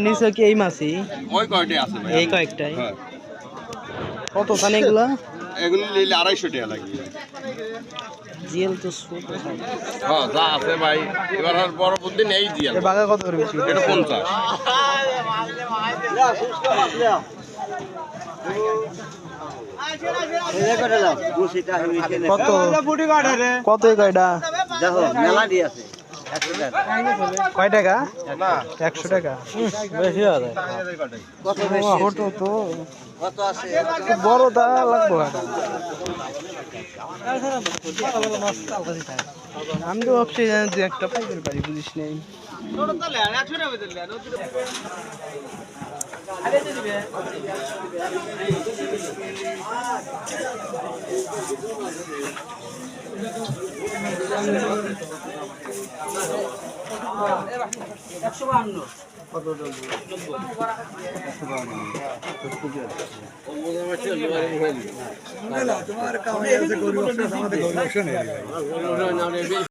নিচে কি এই মাছই ওই কয়টাই আছে ভাই, এই কয়েকটাই হ্যাঁ। কত খানে এগুলা এগুলো নিলে 250 টাকা লাগবে। জিএল তো ছোট হ্যাঁ যা আছে ভাই, এবার আর বড় বুদ্ধি নেই দিয়ে এ বাগা কত করে বেশি এটা 50। কত কত এই কয়টা দেখো মেলা দিয়ে আছে কয় টাকা 100 টাকা বেশি হবে কত ছোট তো কত আছে বড় দা লাগবো আমি তো ভাবছি যে একটা পাইকারি পারি বুঝিস নেই তোমার কামাই আছে গরিব আমাদের গরিব